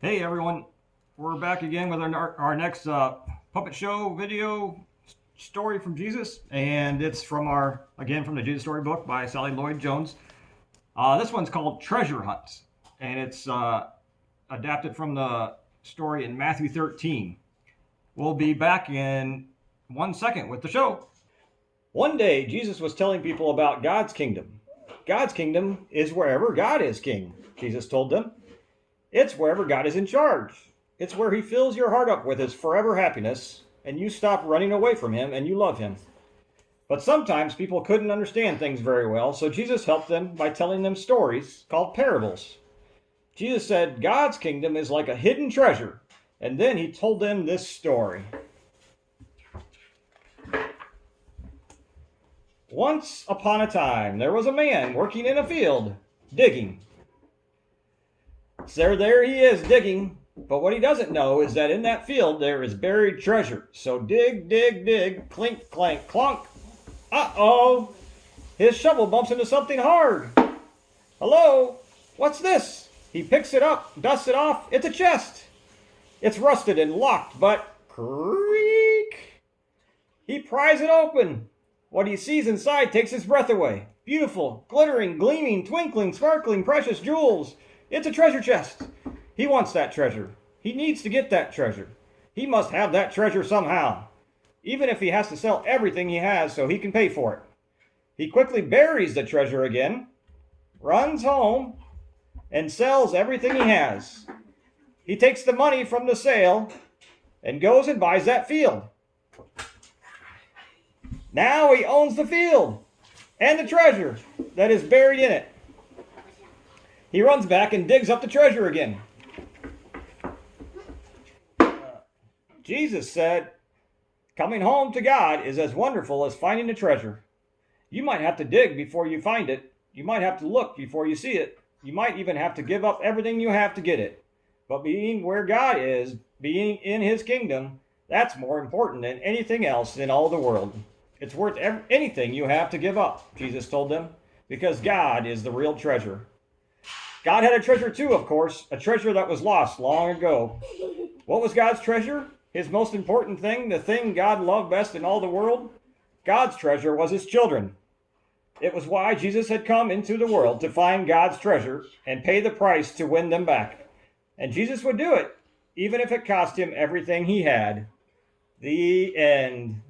Hey everyone, we're back again with our next puppet show video story from Jesus, and it's from from the Jesus Story book by Sally Lloyd Jones. This one's called Treasure Hunt, and it's adapted from the story in Matthew 13. We'll be back in 1 second with the show. One day, Jesus was telling people about God's kingdom. God's kingdom is wherever God is king, Jesus told them. It's wherever God is in charge. It's where he fills your heart up with his forever happiness, and you stop running away from him and you love him. But sometimes people couldn't understand things very well, so Jesus helped them by telling them stories called parables. Jesus said God's kingdom is like a hidden treasure, and then he told them this story. Once upon a time, there was a man working in a field, digging. So there he is digging, but what he doesn't know is that in that field there is buried treasure. So dig, dig, dig, clink, clank, clunk. Uh-oh! His shovel bumps into something hard. Hello? What's this? He picks it up, dusts it off. It's a chest. It's rusted and locked, but creak! He pries it open. What he sees inside takes his breath away. Beautiful, glittering, gleaming, twinkling, sparkling, precious jewels. It's a treasure chest. He wants that treasure. He needs to get that treasure. He must have that treasure somehow, even if he has to sell everything he has so he can pay for it. He quickly buries the treasure again, runs home, and sells everything he has. He takes the money from the sale and goes and buys that field. Now he owns the field and the treasure that is buried in it. He runs back and digs up the treasure again. Jesus said, coming home to God is as wonderful as finding a treasure. You might have to dig before you find it. You might have to look before you see it. You might even have to give up everything you have to get it. But being where God is, being in his kingdom, that's more important than anything else in all the world. It's worth anything you have to give up, Jesus told them, because God is the real treasure. God had a treasure too, of course, a treasure that was lost long ago. What was God's treasure? His most important thing, the thing God loved best in all the world? God's treasure was his children. It was why Jesus had come into the world, to find God's treasure and pay the price to win them back. And Jesus would do it, even if it cost him everything he had. The end.